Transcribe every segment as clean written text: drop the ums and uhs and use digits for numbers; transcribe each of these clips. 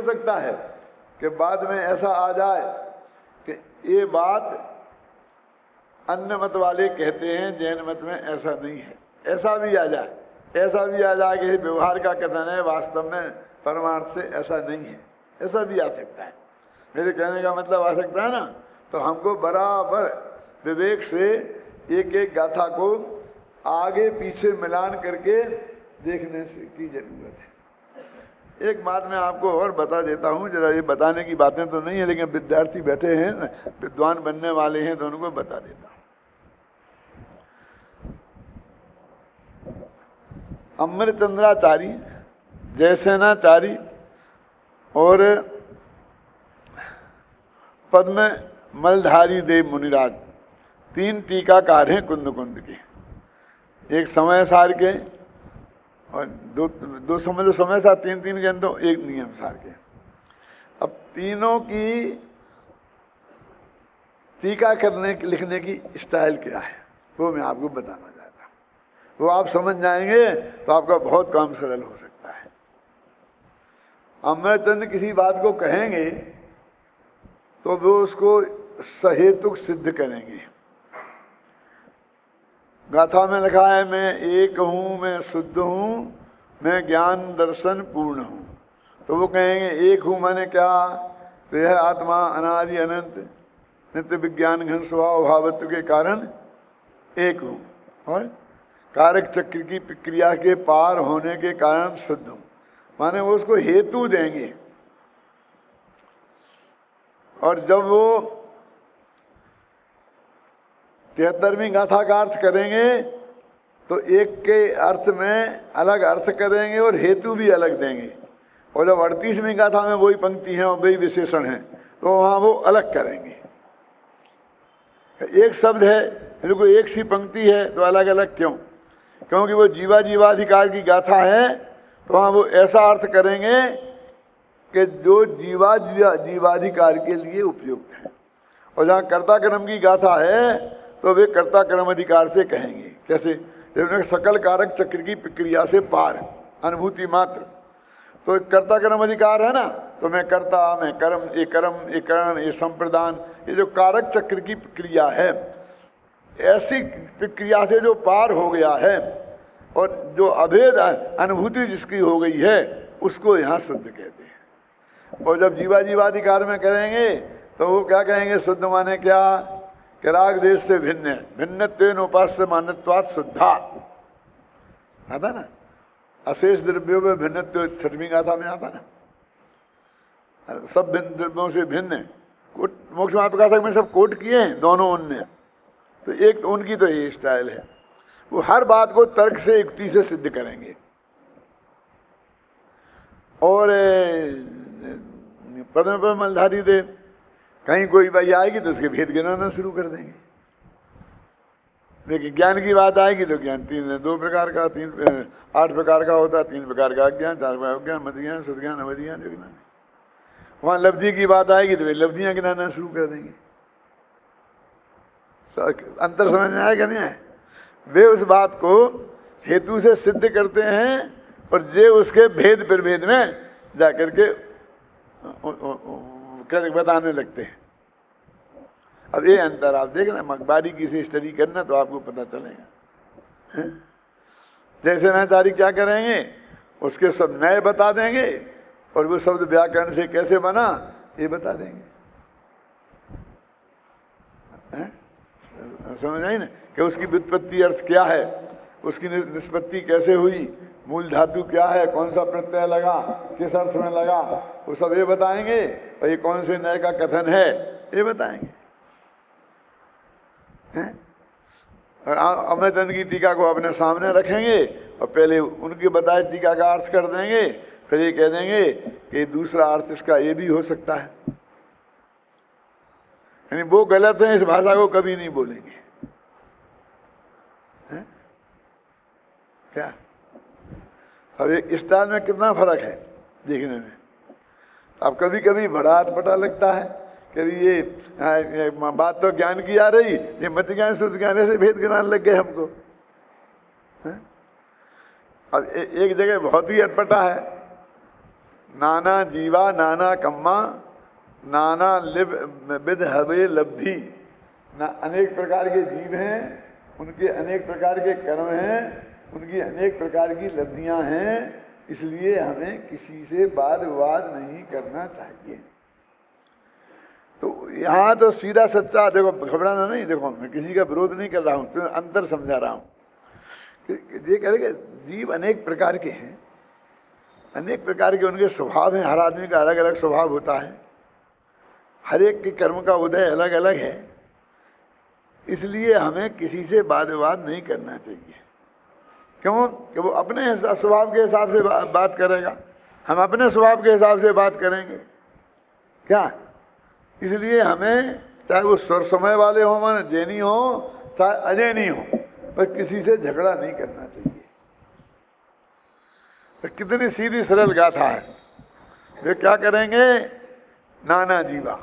सकता है कि बाद में ऐसा आ जाए कि ये बात अन्य मत वाले कहते हैं, जैन मत में ऐसा नहीं है, ऐसा भी आ जाए, ऐसा भी आ जाए कि व्यवहार का कथन है, वास्तव में परमार्थ से ऐसा नहीं है, ऐसा भी आ सकता है। मेरे कहने का मतलब आ सकता है ना। तो हमको बराबर विवेक से एक एक गाथा को आगे पीछे मिलान करके देखने से की जरूरत है। एक बात मैं आपको और बता देता हूँ, जरा ये बताने की बातें तो नहीं है, लेकिन विद्यार्थी बैठे हैं, विद्वान बनने वाले हैं, तो उनको बता देता हूँ। अमरचंद्राचारी, जयसेनाचारी और पद्म मलधारी देव मुनिराज, तीन टीकाकार हैं कुंद के। एक समय सार के और दो समझ लो समय सार, तीन के अंदर एक नियम सार के। अब तीनों की टीका करने लिखने की स्टाइल क्या है वो मैं आपको बताना चाहता हूँ। वो आप समझ जाएंगे तो आपका बहुत काम सरल हो सकता है। अमरचंद किसी बात को कहेंगे तो वो उसको सहेतुक सिद्ध करेंगे। गाथा में लिखा है, मैं एक हूँ, मैं शुद्ध हूँ, मैं ज्ञान दर्शन पूर्ण हूँ। तो वो कहेंगे एक हूँ माने क्या? तो यह आत्मा अनादि अनंत नित्य विज्ञान घन स्वभाव भावत्व के कारण एक हूँ, और कारक चक्र की प्रक्रिया के पार होने के कारण शुद्ध हूँ। माने वो उसको हेतु देंगे। और जब वो 73वीं गाथा का अर्थ करेंगे तो एक के अर्थ में अलग अर्थ करेंगे और हेतु भी अलग देंगे। और जब 38वीं गाथा में वही पंक्ति है और वही विशेषण है तो वहाँ वो अलग करेंगे। एक शब्द है, बिल्कुल एक सी पंक्ति है, तो अलग अलग क्यों? क्योंकि वो जीवाधिकार की गाथा है, तो वहाँ वो ऐसा अर्थ करेंगे कि जो जीवाधिकार के लिए उपयुक्त है। और जहाँ कर्ता कर्म की गाथा है तो वे कर्ता कर्म अधिकार से कहेंगे। कैसे? जब सकल कारक चक्र की प्रक्रिया से पार, अनुभूति मात्र, तो कर्ता कर्म अधिकार है ना, तो मैं कर्ता, मैं कर्म, ये करण, ये संप्रदान, ये जो कारक चक्र की प्रक्रिया है, ऐसी प्रक्रिया से जो पार हो गया है और जो अभेद अनुभूति जिसकी हो गई है उसको यहाँ शुद्ध कहते हैं। और जब जीवाधिकार में करेंगे तो वो क्या कहेंगे? शुद्ध माने क्या? कि राग देश से भिन्न है, भिन्नत्वेन उपास्य मानत्वात् शुद्धा, आता ना, अशेष द्रव्यों में भिन्नत्व 6वीं गाथा में आता ना, सब भिन्न द्रव्यों से भिन्न है। मोक्ष महाप्रकाशक में सब कोट किए हैं दोनों उनने। तो एक तो उनकी तो ये स्टाइल है, वो हर बात को तर्क से युक्ति से सिद्ध करेंगे। और पद्म पर मलधारी देव, कहीं कोई बाई आएगी तो उसके भेद गिनाना शुरू कर देंगे। लेकिन ज्ञान की बात आएगी तो ज्ञान दो प्रकार का, 8 प्रकार का होता है, 3 प्रकार का अज्ञान, 4 प्रकार का ज्ञान, मत ज्ञान, सदज्ञान, अवधिज्ञान, विज्ञान। वहाँ लब्धि की बात आएगी तो वे लब्धियाँ गिनाना शुरू कर देंगे। अंतर समझ में आएगा नहीं आए? वे उस बात को हेतु से सिद्ध करते हैं और जे उसके भेद प्रभेद में जाकर के बताने लगते हैं। अब ये अंतर आप देखना, बारीकी से स्टडी करना तो आपको पता चलेगा। जैसे नाचारी क्या करेंगे? उसके सब नए बता देंगे और वो शब्द व्याकरण से कैसे बना ये बता देंगे। समझ आई ना? कि उसकी व्युत्पत्ति अर्थ क्या है, उसकी निष्पत्ति कैसे हुई, मूल धातु क्या है, कौन सा प्रत्यय लगा, किस अर्थ में लगा, वो सब ये बताएंगे। और ये कौन से नए का कथन है ये बताएंगे। और अमरचंद की टीका को अपने सामने रखेंगे और पहले उनके बताए टीका का अर्थ कर देंगे, फिर ये कह देंगे कि दूसरा अर्थ इसका ये भी हो सकता है। यानी वो गलत है, इस भाषा को कभी नहीं बोलेंगे। क्या? अब एक स्टाइल में कितना फर्क है देखने में। अब कभी कभी बड़ा अटपटा लगता है, कभी ये बात तो ज्ञान की आ रही, ये मत ज्ञान शुद्ध ज्ञान से भेद गिनाने लग गए हमको। अब एक जगह बहुत ही अटपटा है, नाना जीवा नाना कम्मा नाना लिव विद हवे लब्धि। अनेक प्रकार के जीव हैं, उनके अनेक प्रकार के कर्म हैं, उनकी अनेक प्रकार की लब्धियां हैं, इसलिए हमें किसी से वाद विवाद नहीं करना चाहिए। तो यहाँ तो सीधा सच्चा, देखो घबराना नहीं, देखो मैं किसी का विरोध नहीं कर रहा हूँ, तो अंतर समझा रहा हूँ कि ये कह रहे कि जीव अनेक प्रकार के हैं, अनेक प्रकार के उनके स्वभाव हैं, हर आदमी का अलग अलग स्वभाव होता है, हर एक के कर्म का उदय अलग अलग है, इसलिए हमें किसी से वाद विवाद नहीं करना चाहिए। क्यों? कि वो अपने स्वभाव के हिसाब से बात करेगा, हम अपने स्वभाव के हिसाब से बात करेंगे क्या? इसलिए हमें चाहे वो स्वर समय वाले हों, माने जैनी हो चाहे अजैनी हो, पर किसी से झगड़ा नहीं करना चाहिए। तो कितनी सीधी सरल गाथा है। वे क्या करेंगे? नाना जीवा,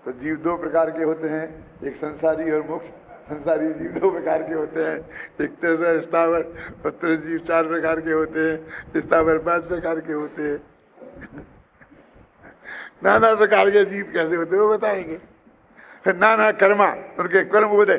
तो जीव दो प्रकार के होते हैं, एक संसारी और मोक्ष। संसारी जीव दो प्रकार के होते हैं, एक तरह स्थावर और तरह जीव चार प्रकार के होते हैं, स्थावर 5 प्रकार के होते हैं। नाना प्रकार के जीव कैसे होते हैं वो बताएंगे। फिर नाना कर्मा, उनके कर्म उदय,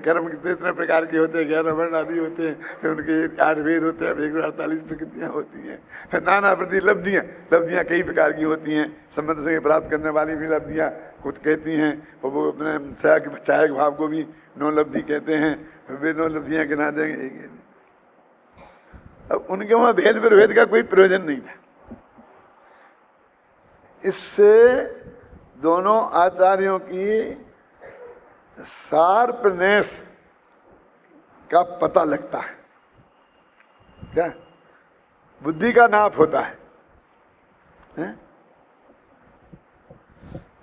कर्म कितने प्रकार के होते हैं, 11 वर्ण आदि होते हैं, फिर उनके 8 वेद होते हैं, 148 प्रकृतियाँ होती हैं। फिर नाना प्रति लब्धियाँ, लब्धियाँ कई प्रकार की होती हैं, संबंध से प्राप्त करने वाली भी लब्धियाँ खुद कहती हैं, और वो अपने सहायक भाव को भी 9 लब्धि कहते हैं। वे 9 लब्धियाँ गिना देंगे। अब उनके वहाँ भेद प्रभेद का कोई प्रयोजन नहीं था। इससे दोनों आचार्यों की शार्पनेस का पता लगता है। क्या? बुद्धि का नाप होता है?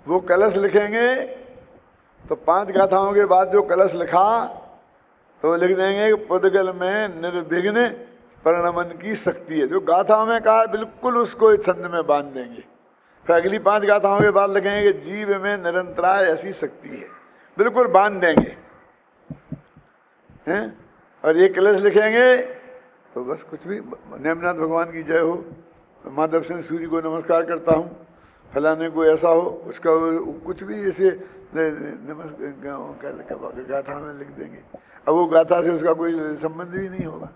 वो कलश लिखेंगे तो 5 गाथाओं के बाद जो कलश लिखा तो लिख देंगे कि पुद्गल में निर्विघ्न परिणमन की शक्ति है। जो गाथाओं में कहा बिल्कुल उसको इस छंद में बांध देंगे। फिर अगली 5 गाथाओं के बाद लिखेंगे कि जीव में निरंतराय ऐसी शक्ति है, बिल्कुल बांध देंगे हैं। और ये कलश लिखेंगे तो बस कुछ भी, नेमनाथ भगवान की जय हो, माधव सिंह सूर्य को नमस्कार करता हूँ, फलाने को ऐसा हो, उसका कुछ भी ऐसे नमस्कार गाथा में लिख देंगे। अब वो गाथा से उसका कोई संबंध भी नहीं होगा।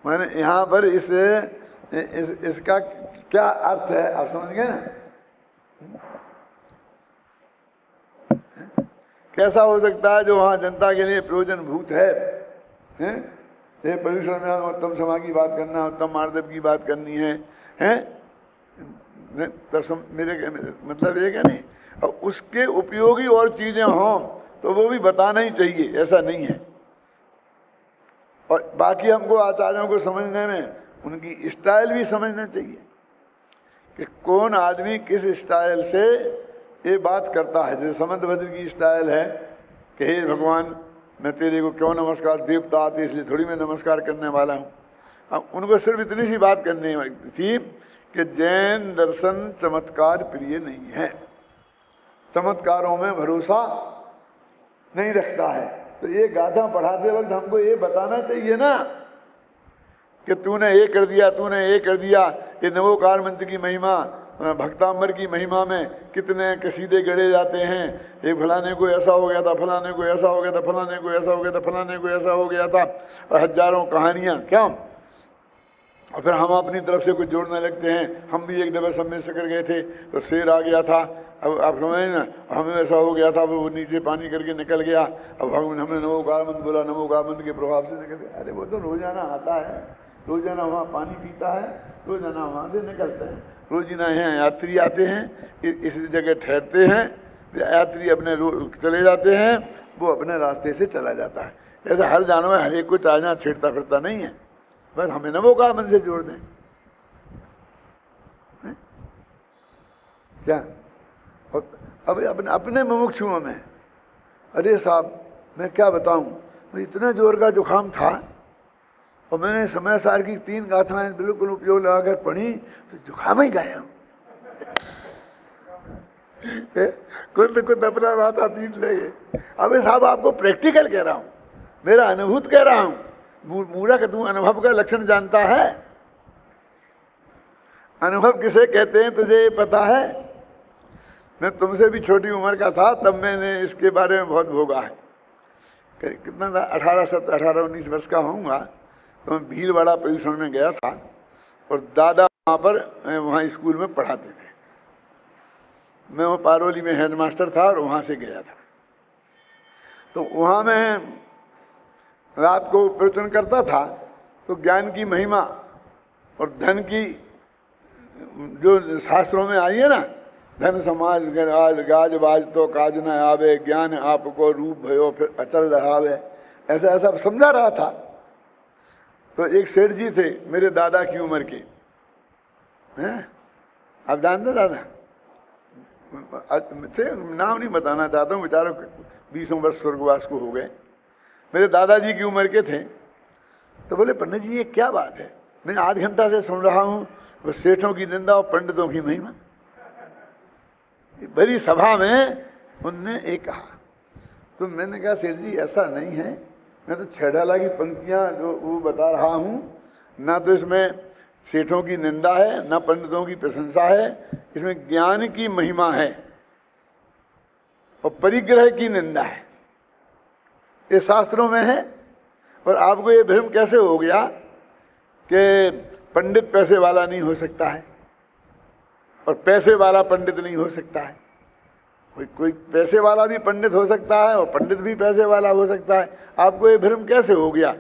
मैंने यहाँ पर इसका क्या अर्थ है आप समझ गए ना? कैसा हो सकता है जो वहाँ जनता के लिए प्रयोजन भूत है? ये पर्यूषण में उत्तम समा की बात करना, उत्तम मार्दव की बात करनी है, मेरे मतलब ये क्या नहीं, और उसके उपयोगी और चीजें हों तो वो भी बताना ही चाहिए, ऐसा नहीं है। और बाकी हमको आचार्यों को समझने में उनकी स्टाइल भी समझना चाहिए कि कौन आदमी किस स्टाइल से ये बात करता है। जैसे समंतभद्र की स्टाइल है कि हे भगवान मैं तेरे को क्यों नमस्कार, देवता आते इसलिए थोड़ी मैं नमस्कार करने वाला हूँ। अब उनको सिर्फ इतनी सी बात करनी थी कि जैन दर्शन चमत्कार प्रिय नहीं है, चमत्कारों में भरोसा नहीं रखता है। तो ये गाथा पढ़ाते वक्त हमको ये बताना चाहिए ना कि तूने ये कर दिया, तूने ये कर दिया। ये नवोकार मंत्र की महिमा, भक्तांबर की महिमा में कितने कसीदे गढ़े जाते हैं। ये फलाने को ऐसा हो गया था, फलाने को ऐसा हो गया था, फलाने को ऐसा हो गया था, फलाने को ऐसा हो गया था, और हजारों कहानियाँ क्यों। और फिर हम अपनी तरफ से कुछ जोड़ने लगते हैं। हम भी एक दफे सम्मेलन कर गए थे तो शेर आ गया था, अब आप समझ ना, हमें ऐसा हो गया था, वो नीचे पानी करके निकल गया। अब भगवान हमने नवोकार मंत्र बोला, नवोकार मंत्र के प्रभाव से निकल गया। अरे वो तो रोजाना आता है, रोजाना वहाँ पानी पीता है, रोजाना वहाँ से निकलता है। रोजाना यहाँ यात्री आते हैं, इस जगह ठहरते हैं, यात्री अपने चले जाते हैं, वो अपने रास्ते से चला जाता है। ऐसा हर जानवर हर एक को चाहना छेड़ता फिरता नहीं है, बस हमें नवोकार मंत्र से जोड़ दें क्या। अब अपने मुमुक्षुओं में, अरे साहब मैं क्या बताऊं, इतना जोर का जुकाम था और मैंने समय सार की 3 गाथाएं बिल्कुल उपयोग लगाकर पढ़ी तो जुकाम ही गाया। कुछ अपना बात आप पीट लेंगे। अबे साहब आपको प्रैक्टिकल कह रहा हूं, मेरा अनुभूत कह रहा हूं। मूर्ख तू अनुभव का लक्षण जानता है? अनुभव किसे कहते हैं तुझे ये पता है? मैं तुमसे भी छोटी उम्र का था तब मैंने इसके बारे में बहुत भोगा है। कितना था, 18-19 वर्ष का होऊंगा तो मैं भीलवाड़ा पोजीशन में गया था और दादा वहाँ स्कूल में पढ़ाते थे। मैं वो पारोली में हेडमास्टर था और वहाँ से गया था। तो वहाँ मैं रात को प्रवचन करता था तो ज्ञान की महिमा और धन की जो शास्त्रों में आई है ना, धन समाज गाज बाज तो काज न आवे, ज्ञान आपको रूप भयो फिर अचल रहावे, ऐसा ऐसा समझा रहा था। तो एक सेठ जी थे मेरे दादा की उम्र के, हैं आप जानते दादा थे, नाम नहीं बताना चाहता हूँ, बेचारों 20 वर्ष स्वर्गवास को हो गए, मेरे दादाजी की उम्र के थे। तो बोले पंडित जी ये क्या बात है, मैं आध घंटा से सुन रहा हूँ वो सेठों की निंदा और पंडितों की महिमा। बड़ी सभा में उनने एक कहा, तो मैंने कहा सेठ जी ऐसा नहीं है, मैं तो छेड़ाला की पंक्तियां जो वो बता रहा हूँ, ना तो इसमें सेठों की निंदा है ना पंडितों की प्रशंसा है, इसमें ज्ञान की महिमा है और परिग्रह की निंदा है, ये शास्त्रों में है। और आपको ये भ्रम कैसे हो गया कि पंडित पैसे वाला नहीं हो सकता है और पैसे वाला पंडित नहीं हो सकता है? कोई पैसे वाला भी पंडित हो सकता है और पंडित भी पैसे वाला हो सकता है। आपको ये भ्रम कैसे हो गया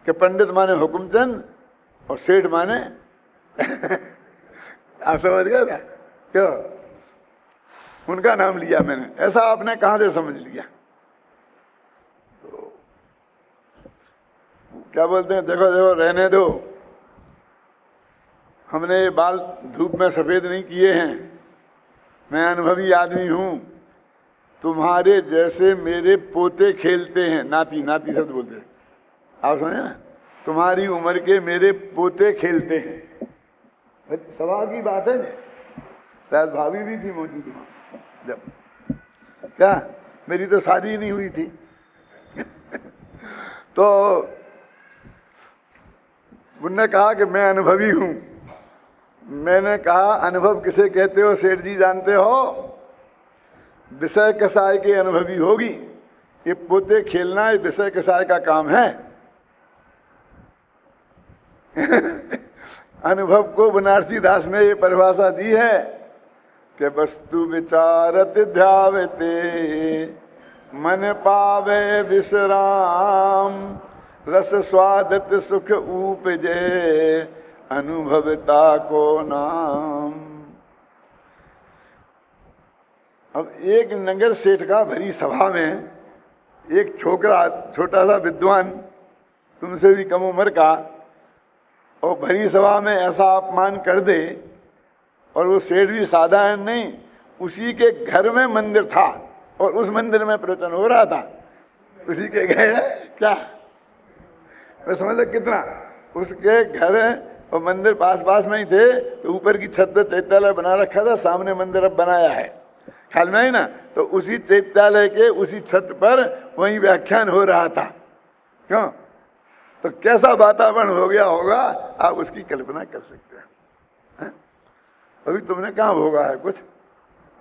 कि पंडित माने हुकुमचंद और सेठ माने आप समझ गए था क्यों? उनका नाम लिया मैंने, ऐसा आपने कहां से समझ लिया? तो क्या बोलते हैं, देखो देखो रहने दो, हमने ये बाल धूप में सफेद नहीं किए हैं, मैं अनुभवी आदमी हूं, तुम्हारे जैसे मेरे पोते खेलते हैं, नाती नाती शब्द बोलते हैं, आप समझे ना, तुम्हारी उम्र के मेरे पोते खेलते हैं। सभा की बात है, शायद भाभी भी थी मौजूद वहां जब, क्या मेरी तो शादी ही नहीं हुई थी तो उन्होंने कहा कि मैं अनुभवी हूं। मैंने कहा अनुभव किसे कहते हो सेठ जी जानते हो? विषय कसाय के अनुभवी होगी, ये पोते खेलना ये विषय कसाय का काम है अनुभव को बनारसी दास ने ये परिभाषा दी है कि वस्तु विचारत ध्यावते मन पावे विश्राम, रस स्वादत सुख उपजे अनुभवता को नाम। अब एक नगर सेठ का भरी सभा में एक छोकरा, छोटा सा विद्वान, तुमसे भी कम उम्र का, और भरी सभा में ऐसा अपमान कर दे, और वो सेठ भी साधारण नहीं, उसी के घर में मंदिर था और उस मंदिर में प्रवचन हो रहा था, उसी के घर क्या मैं समझ लो कितना, उसके घर और मंदिर पास पास में ही थे। तो ऊपर की छत पे चैत्यालय बना रखा था, सामने मंदिर अब बनाया है, ख्याल में आई ना। तो उसी चैत्यालय के उसी छत पर वहीं व्याख्यान हो रहा था। क्यों? तो कैसा वातावरण हो गया होगा आप उसकी कल्पना कर सकते हैं। अभी तुमने कहाँ भोगा है कुछ,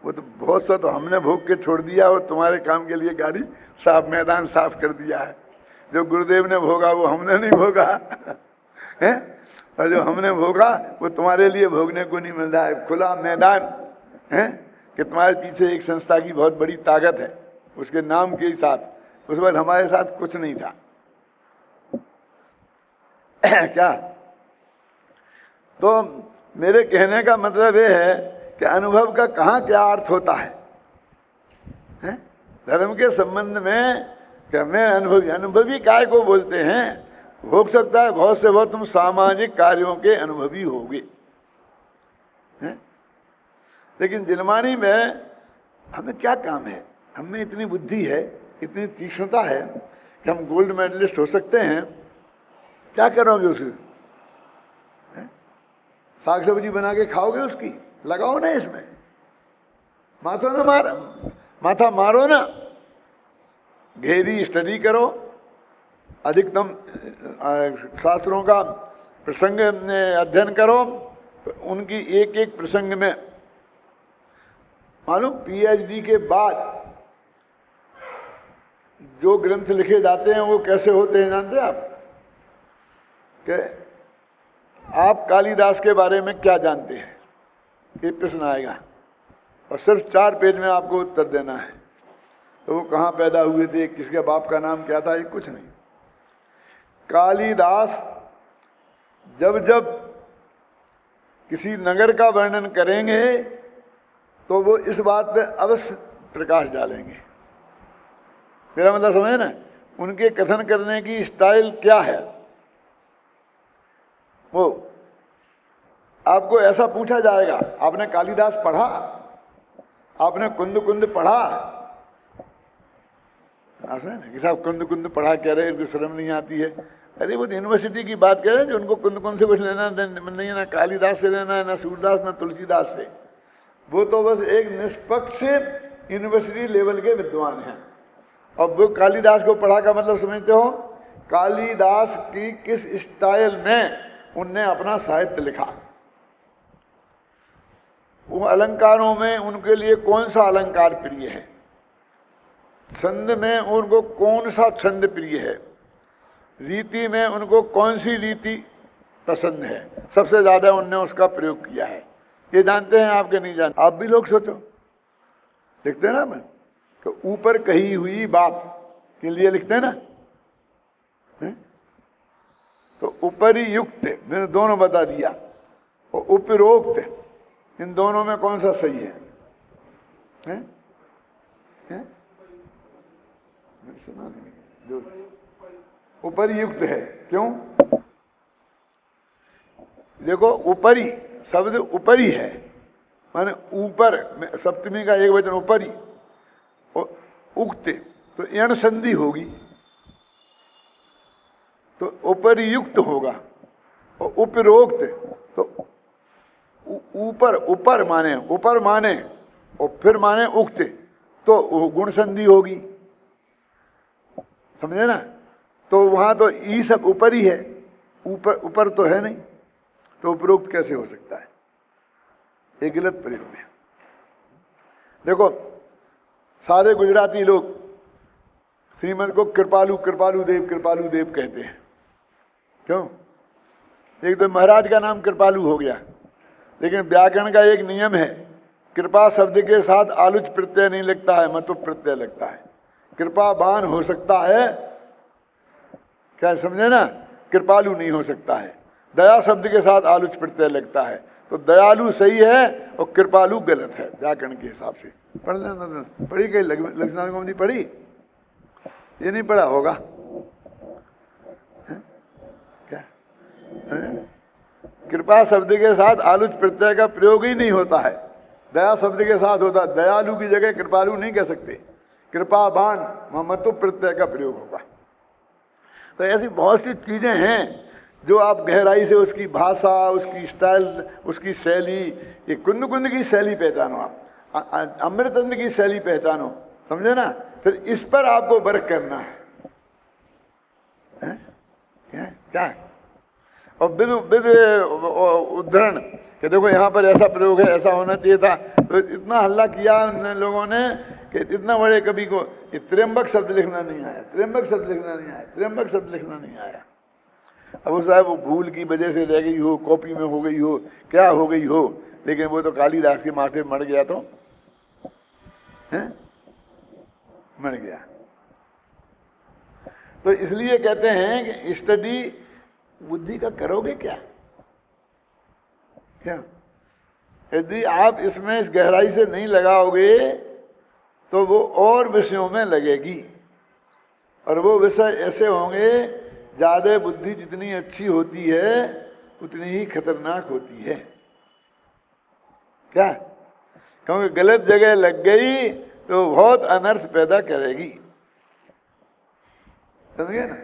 वो तो बहुत सा तो हमने भोग के छोड़ दिया और तुम्हारे काम के लिए गाड़ी साफ, मैदान साफ कर दिया है। जो गुरुदेव ने भोगा वो हमने नहीं भोगा है, और जो हमने भोगा वो तुम्हारे लिए भोगने को नहीं मिल रहा है। खुला मैदान है कि तुम्हारे पीछे एक संस्था की बहुत बड़ी ताकत है, उसके नाम के साथ, उस वक्त हमारे साथ कुछ नहीं था क्या? तो मेरे कहने का मतलब ये है कि अनुभव का कहाँ क्या अर्थ होता है? धर्म के संबंध में क्या मैं अनुभवी, अनुभवी काय को बोलते हैं? हो सकता है बहुत से बहुत तुम सामाजिक कार्यों के अनुभवी होगे, लेकिन दिलमानी में हमें क्या काम है? हमें इतनी बुद्धि है, इतनी तीक्ष्णता है कि हम गोल्ड मेडलिस्ट हो सकते हैं। क्या करोगे उसे? साग सब्जी बना के खाओगे उसकी? लगाओ ना इसमें, माथा मारो ना, गहरी स्टडी करो, अधिकतम शास्त्रों का प्रसंग अध्ययन करो तो उनकी एक एक प्रसंग में मालूम, पीएचडी के बाद जो ग्रंथ लिखे जाते हैं वो कैसे होते हैं जानते हैं आप? कि आप कालिदास के बारे में क्या जानते हैं, ये प्रश्न आएगा और सिर्फ 4 पेज में आपको उत्तर देना है। तो वो कहाँ पैदा हुए थे, किसके बाप का नाम क्या था, ये कुछ नहीं। कालिदास जब जब किसी नगर का वर्णन करेंगे तो वो इस बात पे अवश्य प्रकाश डालेंगे। मेरा मतलब समझे ना, उनके कथन करने की स्टाइल क्या है। वो आपको ऐसा पूछा जाएगा, आपने कालिदास पढ़ा, आपने कुंद कुंद पढ़ा? कि साहब कुंद कुंद पढ़ा कह रहे, इनको शर्म नहीं आती है। अरे वो यूनिवर्सिटी की बात कह रहे हैं जो उनको कुंद कुंद से कुछ लेना नहीं है, ना कालिदास से लेना है, ना सूरदास, ना तुलसीदास से। वो तो बस एक निष्पक्ष यूनिवर्सिटी लेवल के विद्वान हैं। और वो कालिदास को पढ़ा का मतलब समझते हो? कालिदास की किस स्टाइल में उनने अपना साहित्य लिखा, वो अलंकारों में उनके लिए कौन सा अलंकार प्रिय है, छंद में उनको कौन सा छंद प्रिय है, रीति में उनको कौन सी रीति पसंद है, सबसे ज्यादा उनने उसका प्रयोग किया है। ये जानते हैं आपके नहीं जानते? आप भी लोग सोचो, लिखते हैं ना मैं तो ऊपर कही हुई बात के लिए लिखते हैं ना है? तो ऊपरी युक्त मैंने दोनों बता दिया, और उपरोक्त इन दोनों में कौन सा सही है? सुना नहीं, जो उपरयुक्त है। क्यों? देखो ऊपरी शब्द ऊपरी है, माने ऊपर, सप्तमी का एक वचन ऊपरी, और उक्त तो यण संधि होगी तो उपरयुक्त होगा, और उपरोक्त तो ऊपर, ऊपर माने और फिर माने उक्त तो गुण संधि होगी, समझे ना? तो वहां तो ई सब ऊपर ही है, ऊपर तो है नहीं, तो उपरोक्त कैसे हो सकता है? ये गलत प्रयोग है। देखो सारे गुजराती लोग श्रीमद को कृपालु देव कहते हैं। क्यों? एक तो महाराज का नाम कृपालु हो गया, लेकिन व्याकरण का एक नियम है, कृपा शब्द के साथ आलुच प्रत्यय नहीं लगता है, मतु प्रत्यय लगता है। कृपावान हो सकता है, क्या समझे ना? कृपालु नहीं हो सकता है। दया शब्द के साथ आलुच प्रत्यय लगता है, तो दयालु सही है और कृपालु गलत है व्याकरण के हिसाब से। पढ़ लेना, पढ़ी कहीं लक्ष्मण कौमुदी पढ़ी? ये नहीं पढ़ा होगा क्या? कृपा शब्द के साथ आलुच प्रत्यय का प्रयोग ही नहीं होता है, दया शब्द के साथ होता है। दयालु की जगह कृपालु नहीं कह सकते, कृपावान मतु प्रत्यय का प्रयोग होगा। तो ऐसी बहुत सी चीजें हैं जो आप गहराई से उसकी भाषा, उसकी स्टाइल, उसकी शैली, ये कुंद कुंद की शैली पहचानो, आप अमृतंद की शैली पहचानो, समझे ना? फिर इस पर आपको वर्क करना है। क्या? और विद उद्धरण कि देखो यहाँ पर ऐसा प्रयोग है, ऐसा होना चाहिए था। तो इतना हल्ला किया उन लोगों ने कि इतना बड़े कवि को त्र्यंबक शब्द लिखना नहीं आया, त्र्यंबक शब्द लिखना नहीं आया। अब वो साहब वो भूल की वजह से रह गई हो, कॉपी में हो गई हो, क्या हो गई हो, लेकिन वो तो कालिदास के माथे मर गया, तो मर गया। तो इसलिए कहते हैं कि स्टडी बुद्धि का करोगे क्या? यदि आप इसमें इस गहराई से नहीं लगाओगे तो वो और विषयों में लगेगी, और वो विषय ऐसे होंगे, ज्यादा बुद्धि जितनी अच्छी होती है उतनी ही खतरनाक होती है। क्या? क्योंकि गलत जगह लग गई तो बहुत अनर्थ पैदा करेगी, समझे ना?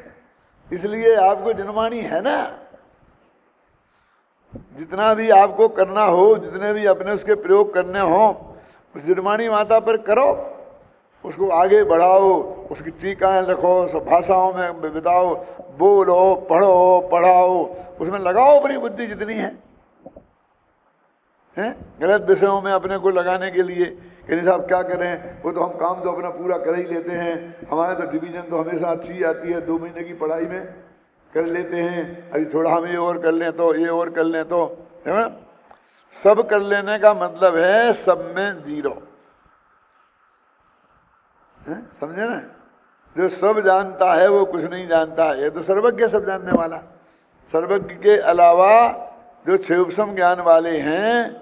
इसलिए आपको जनमानी है ना, जितना भी आपको करना हो, जितने भी अपने उसके प्रयोग करने हो, उस जनमानी माता पर करो, उसको आगे बढ़ाओ, उसकी टीकाएं लिखो, सब भाषाओं में बिताओ, बोलो, पढ़ो, पढ़ाओ, उसमें लगाओ अपनी बुद्धि जितनी है। हैं, गलत विषयों में अपने को लगाने के लिए कि नहीं साहब क्या करें, वो तो हम काम तो अपना पूरा कर ही लेते हैं, हमारे तो डिवीज़न तो हमेशा अच्छी आती है, 2 महीने की पढ़ाई में कर लेते हैं, अभी थोड़ा हम ये और कर लें तो, ये और कर लें तो, है ना। सब कर लेने का मतलब है सब में जीरो, समझे ना। जो सब जानता है वो कुछ नहीं जानता है, ये तो सर्वज्ञ सब जानने वाला। सर्वज्ञ के अलावा जो क्षेपसम ज्ञान वाले हैं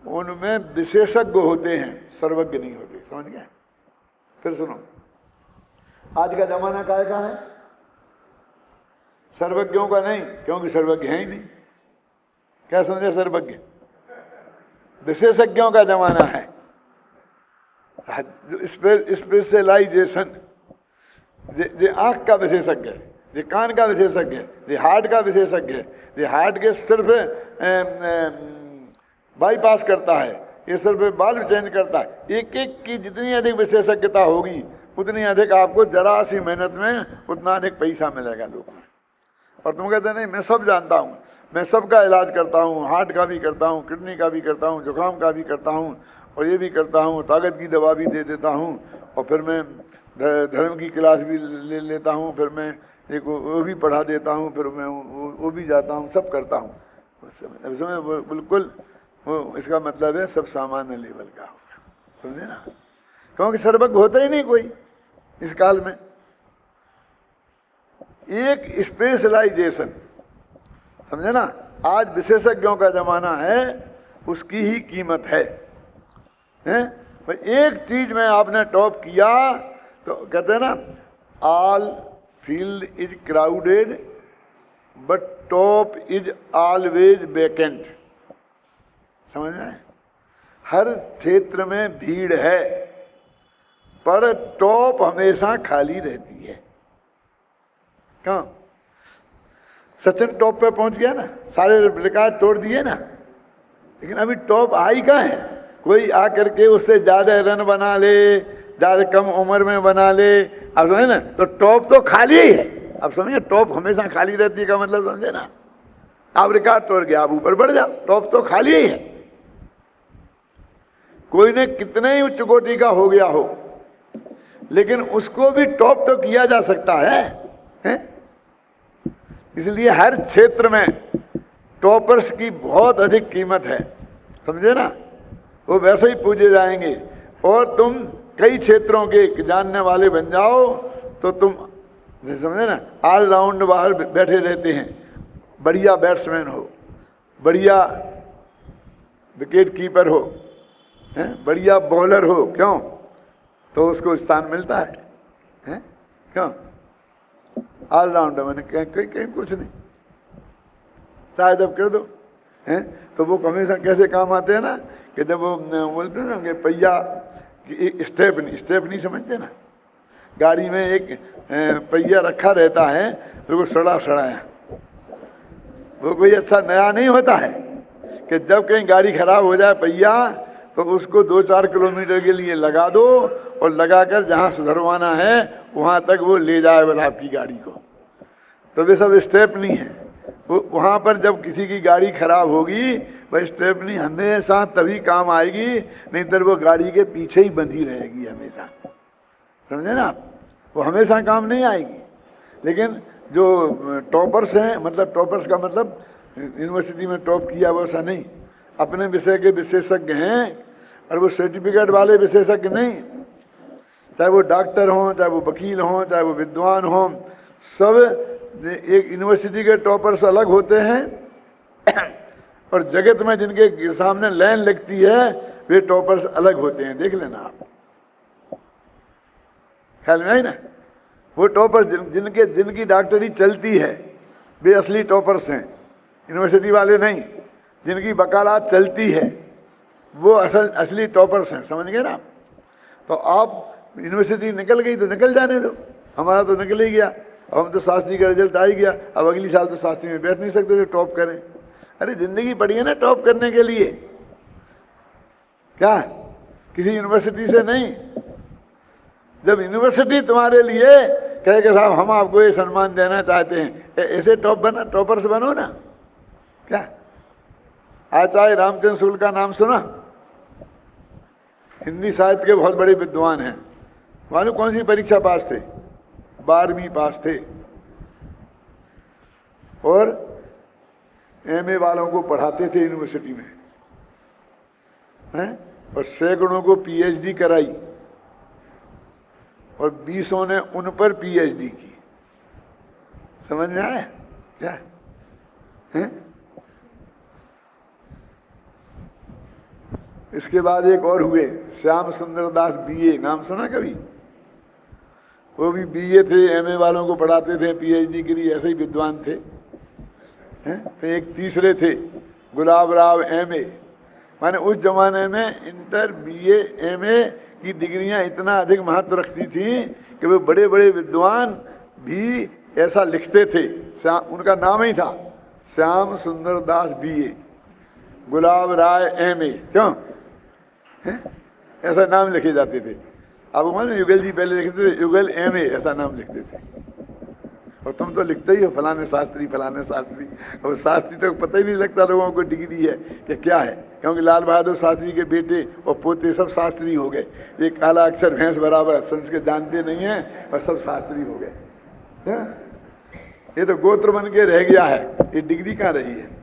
उनमें विशेषज्ञ होते हैं, सर्वज्ञ नहीं होते, समझ गए। फिर सुनो, आज का जमाना काय का है, सर्वज्ञों का नहीं, क्योंकि सर्वज्ञ है ही नहीं। क्या समझे, सर्वज्ञ विशेषज्ञों का जमाना है। स्पेशलाइजेशन, ये आंख का विशेषज्ञ है, ये कान का विशेषज्ञ है, ये हार्ट का विशेषज्ञ है, ये हार्ट के सिर्फ बाईपास करता है, ये सिर्फ बाल्ब चेंज करता है। एक एक की जितनी अधिक विशेषज्ञता होगी उतनी अधिक आपको जरा सी मेहनत में उतना अधिक पैसा मिलेगा लोगों में। और तुम कहते नहीं मैं सब जानता हूँ, मैं सबका इलाज करता हूँ, हार्ट का भी करता हूँ, किडनी का भी करता हूँ, जुकाम का भी करता हूँ, और ये भी करता हूँ, ताकत की दवा भी दे देता हूँ, और फिर मैं धर्म की क्लास भी ले लेता हूँ, फिर मैं एक वो भी पढ़ा देता हूँ, फिर मैं वो भी जाता हूँ, सब करता हूँ। उस समय बिल्कुल वो, इसका मतलब है सब सामान्य लेवल का होगा, समझे ना। क्योंकि सर्वज्ञ होता ही नहीं कोई इस काल में। एक स्पेशलाइजेशन, समझे ना। आज विशेषज्ञों का जमाना है, उसकी ही कीमत है, हैं? एक चीज में आपने टॉप किया तो कहते हैं ना, all field is crowded but top is always vacant, समझ में। हर क्षेत्र में भीड़ है पर टॉप हमेशा खाली रहती है। क्यों? सचिन टॉप पे पहुंच गया ना, सारे रिकॉर्ड तोड़ दिए ना, लेकिन अभी टॉप आई कहाँ है। कोई आकर के उससे ज्यादा रन बना ले, ज्यादा कम उम्र में बना ले, अब समझे ना, तो टॉप तो खाली ही है। अब समझे, टॉप हमेशा खाली रहती है का मतलब समझे ना। आप रिकॉर्ड तोड़ गया, आप ऊपर बढ़ जाओ, टॉप तो खाली ही है। कोई ने कितने ही उच्च कोटि का हो गया हो, लेकिन उसको भी टॉप तो किया जा सकता है? इसलिए हर क्षेत्र में टॉपर्स की बहुत अधिक कीमत है, समझे ना। वो वैसे ही पूजे जाएंगे, और तुम कई क्षेत्रों के जानने वाले बन जाओ तो तुम समझे ना, ऑलराउंड बाहर बैठे रहते हैं। बढ़िया बैट्समैन हो, बढ़िया विकेट कीपर हो, बढ़िया बॉलर हो, क्यों? तो उसको स्थान मिलता है, क्यों? ऑलराउंडर मैंने कहीं कुछ नहीं, शायद अब कर दो, हैं? तो वो हमेशा कैसे काम आते हैं ना, कि जब वो बोलते हैं ना कि पहिया की स्टेपनी समझते ना, गाड़ी में एक पहिया रखा रहता है, तो वो सड़ाया, वो कोई अच्छा नया नहीं होता है कि जब कहीं गाड़ी खराब हो जाए पहिया तो उसको 2-4 किलोमीटर के लिए लगा दो, और लगाकर जहाँ सुधरवाना है वहाँ तक वो ले जाए बस आपकी गाड़ी को। तो वे सब स्टेपनी है। वो वहाँ पर जब किसी की गाड़ी खराब होगी, वह स्टेपनी हमेशा तभी काम आएगी, नहीं तो वो गाड़ी के पीछे ही बंधी रहेगी हमेशा, समझे ना। वो हमेशा काम नहीं आएगी। लेकिन जो टॉपर्स हैं, मतलब टॉपर्स का मतलब यूनिवर्सिटी में टॉप किया वैसा नहीं, अपने विषय के विशेषज्ञ हैं, और वो सर्टिफिकेट वाले विशेषज्ञ नहीं। चाहे वो डॉक्टर हों, चाहे वो वकील हों, चाहे वो विद्वान हों, सब एक यूनिवर्सिटी के टॉपर्स अलग होते हैं, और जगत में जिनके सामने लाइन लगती है वे टॉपर्स अलग होते हैं। देख लेना आप, ख्याल में आई ना। वो टॉपर जिनकी डॉक्टरी चलती है वे असली टॉपर्स हैं, यूनिवर्सिटी वाले नहीं। जिनकी वकालत चलती है वो असली टॉपर्स हैं, समझ गए ना। तो आप यूनिवर्सिटी निकल गई तो निकल जाने दो, हमारा तो निकल ही गया। अब हम तो शास्त्री का रिजल्ट आ ही गया, अब अगली साल तो शास्त्री में बैठ नहीं सकते जो टॉप करें। अरे जिंदगी पड़ी है ना टॉप करने के लिए, क्या किसी यूनिवर्सिटी से नहीं। जब यूनिवर्सिटी तुम्हारे लिए कहे कि साहब हम आपको ये सम्मान देना चाहते हैं, ऐसे टॉपर्स बनो ना, क्या आचार्य रामचंद्र शुक्ल का नाम सुना? हिंदी साहित्य के बहुत बड़े विद्वान हैं। मालूम कौन सी परीक्षा पास थे? 12वीं पास थे। और एमए वालों को पढ़ाते थे यूनिवर्सिटी में, हैं? और सैकड़ों को पीएचडी कराई और 20 ने उन पर पीएचडी की। समझ में आया क्या है? इसके बाद एक और हुए, श्याम सुंदर दास बीए, नाम सुना कभी? वो भी बीए थे, एमए वालों को पढ़ाते थे, पीएचडी के लिए ऐसे ही विद्वान थे, हैं? तो एक तीसरे थे गुलाब राव एमए। माने उस जमाने में इंटर बीए एमए की डिग्रियां इतना अधिक महत्व रखती थी कि वो बड़े बड़े विद्वान भी ऐसा लिखते थे। उनका नाम ही था श्याम सुंदर दास बीए, गुलाब राय एमए। क्यों है? ऐसा नाम लिखे जाते थे। अब मानो युगल जी पहले लिखते थे युगल एमए, ऐसा नाम लिखते थे। और तुम तो लिखते ही हो फलाने शास्त्री फलाने शास्त्री। और शास्त्री तो पता ही नहीं लगता लोगों को डिग्री है कि क्या है, क्योंकि लाल बहादुर शास्त्री के बेटे और पोते सब शास्त्री हो गए। ये काला अक्षर भैंस बराबर, संस्कृत जानते नहीं हैं और सब शास्त्री हो गए। ये तो गोत्र बन के रह गया है, ये डिग्री कहाँ रही है?